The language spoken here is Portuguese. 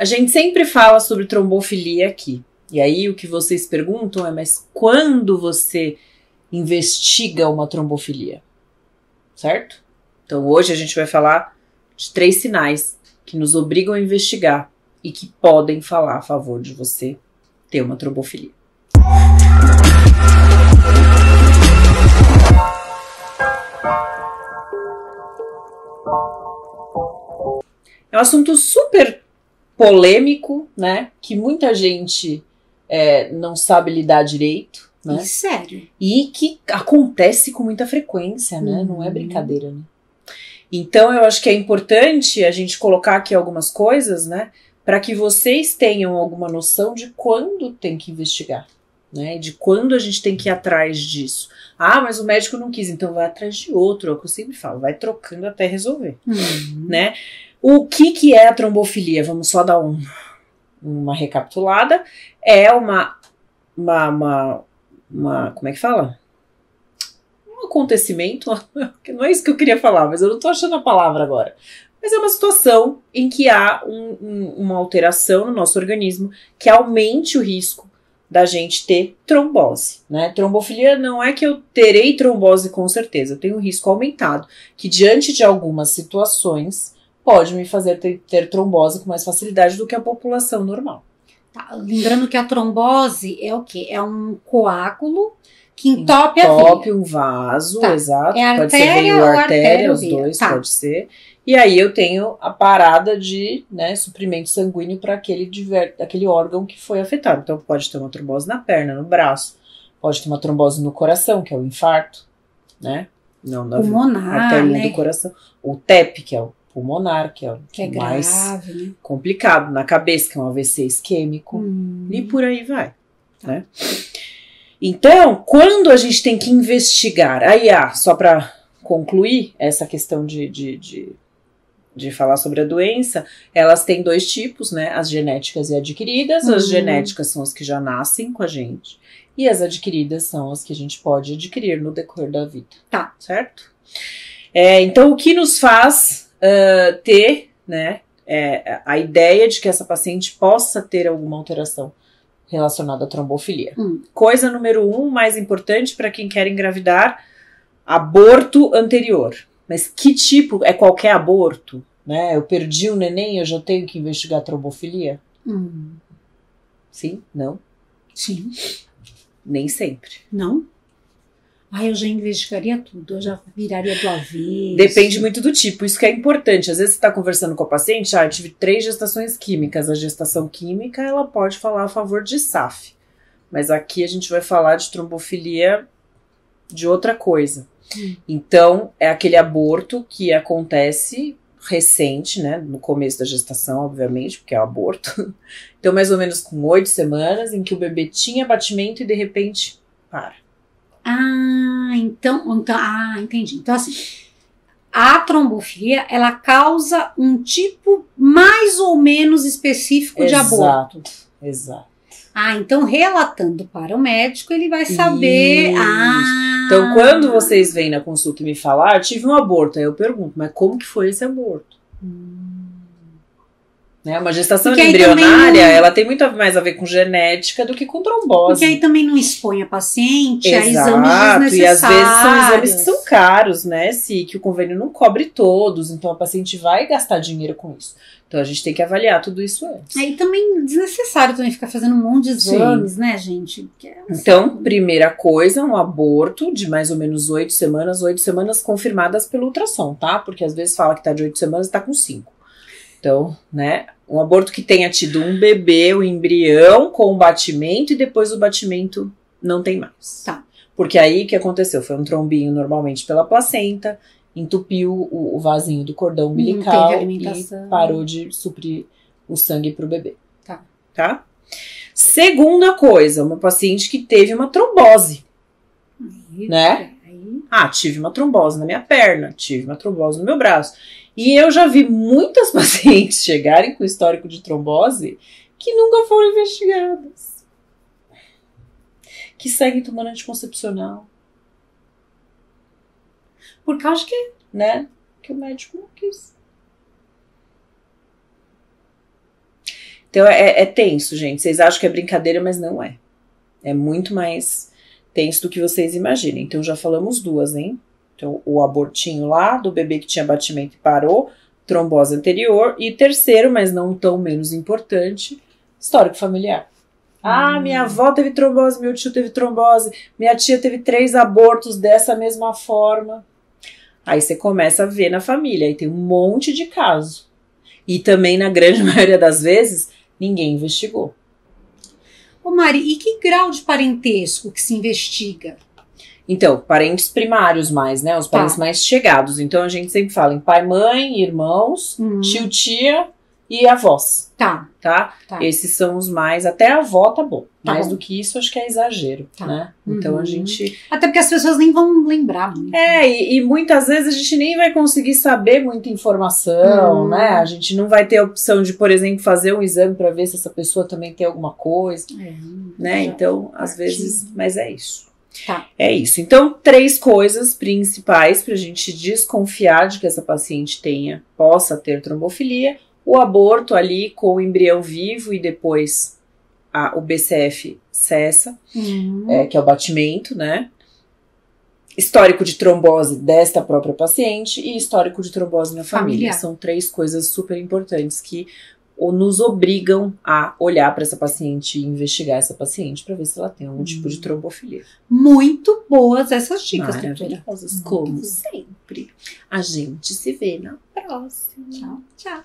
A gente sempre fala sobre trombofilia aqui. E aí o que vocês perguntam é, mas quando você investiga uma trombofilia? Certo? Então hoje a gente vai falar de 3 sinais que nos obrigam a investigar e que podem falar a favor de você ter uma trombofilia. É um assunto super polêmico, né? Que muita gente não sabe lidar direito, né? E sério. E que acontece com muita frequência, né? Não é brincadeira, né? Então eu acho que é importante a gente colocar aqui algumas coisas, né? Para que vocês tenham alguma noção de quando tem que investigar, né? De quando a gente tem que ir atrás disso. Ah, mas o médico não quis, então vai atrás de outro, é o que eu sempre falo, vai trocando até resolver, né? O que é a trombofilia? Vamos só dar uma recapitulada. É uma como é que fala? Um acontecimento, não é isso que eu queria falar, mas eu não tô achando a palavra agora. Mas é uma situação em que há uma alteração no nosso organismo que aumente o risco da gente ter trombose, né? Trombofilia não é que eu terei trombose com certeza, eu tenho um risco aumentado, que diante de algumas situações pode me fazer ter trombose com mais facilidade do que a população normal. Tá, lembrando que a trombose é o quê? É um coágulo que entope a veia. Entope um vaso, tá. Exato. É pode ser veia ou artéria, os dois, tá. Pode ser. E aí eu tenho a parada de, né, suprimento sanguíneo para aquele órgão que foi afetado. Então pode ter uma trombose na perna, no braço, pode ter uma trombose no coração, que é o infarto, né? Não na artéria, né? Do coração. O TEP, que é o pulmonar, que é o mais grave, né? complicado, na cabeça, que é um AVC isquêmico, e por aí vai, né? Então, quando a gente tem que investigar, aí só para concluir essa questão de falar sobre a doença, elas têm 2 tipos, né? As genéticas e adquiridas. As genéticas são as que já nascem com a gente, e as adquiridas são as que a gente pode adquirir no decorrer da vida. Tá. Certo? Então, o que nos faz ter, né, a ideia de que essa paciente possa ter alguma alteração relacionada à trombofilia. Coisa número 1, mais importante para quem quer engravidar, aborto anterior. Mas que tipo? É qualquer aborto? Né? Eu perdi um neném, eu já tenho que investigar a trombofilia? Sim? Não? Sim. Nem sempre. Não? Eu já investigaria tudo, eu já viraria do avesso. Depende muito do tipo, isso que é importante. Às vezes você está conversando com a paciente, eu tive 3 gestações químicas. A gestação química, ela pode falar a favor de SAF. Mas aqui a gente vai falar de trombofilia de outra coisa. Então, é aquele aborto que acontece recente, né? No começo da gestação, obviamente, porque é o aborto. Então, mais ou menos com 8 semanas, em que o bebê tinha batimento e de repente para. Entendi. Então, assim, a trombofilia, ela causa um tipo mais ou menos específico de aborto. Exato. Então, relatando para o médico, ele vai saber. Então, quando vocês vêm na consulta e me falam, eu tive um aborto, aí eu pergunto, mas como que foi esse aborto? Né? Uma gestação embrionária, ela tem muito mais a ver com genética do que com trombose. Porque aí também não expõe a paciente Exato, a exames desnecessários. E às vezes são exames que são caros, né? Que o convênio não cobre todos, então a paciente vai gastar dinheiro com isso. Então a gente tem que avaliar tudo isso antes. Aí também desnecessário também ficar fazendo um monte de exames, né, gente? Então, primeira coisa, um aborto de mais ou menos 8 semanas confirmadas pelo ultrassom, tá? Porque às vezes fala que tá de 8 semanas e tá com 5. Então, né, um aborto que tenha tido um bebê, um embrião com batimento e depois o batimento não tem mais. Tá. Porque aí o que aconteceu? Foi um trombinho normalmente pela placenta, entupiu o vasinho do cordão umbilical e parou de suprir o sangue para o bebê. Tá? Segunda coisa, uma paciente que teve uma trombose, né? Tive uma trombose na minha perna, tive uma trombose no meu braço. E eu já vi muitas pacientes chegarem com histórico de trombose que nunca foram investigadas. Que seguem tomando anticoncepcional. Por causa que, né, que o médico não quis. Então é tenso, gente. Vocês acham que é brincadeira, mas não é. É muito mais tenso do que vocês imaginem. Então já falamos 2, hein? Então o abortinho lá, do bebê que tinha batimento e parou, trombose anterior. E terceiro, mas não tão menos importante, histórico familiar. Minha avó teve trombose, meu tio teve trombose, minha tia teve 3 abortos dessa mesma forma. Aí você começa a ver na família, aí tem um monte de caso. E também, na grande maioria das vezes, ninguém investigou. Ô Mari, e que grau de parentesco que se investiga? Então, parentes primários mais, né? Os parentes mais chegados. Então, a gente sempre fala em pai, mãe, irmãos, tio, tia e avós. Tá? Esses são os mais... Até a avó tá bom. Mais do que isso, acho que é exagero, né? Então, a gente... Até porque as pessoas nem vão lembrar muito. E muitas vezes a gente nem vai conseguir saber muita informação, né? A gente não vai ter a opção de, por exemplo, fazer um exame para ver se essa pessoa também tem alguma coisa, né? Então, às vezes... Mas é isso. É isso. Então, 3 coisas principais pra gente desconfiar de que essa paciente possa ter trombofilia. O aborto ali com o embrião vivo e depois o BCF cessa, que é o batimento, né? Histórico de trombose desta própria paciente e histórico de trombose na família. São 3 coisas super importantes que nos obrigam a olhar para essa paciente e investigar essa paciente para ver se ela tem algum tipo de trombofilia. Muito boas essas dicas, doutora. Como sempre. A gente se vê na próxima. Tchau.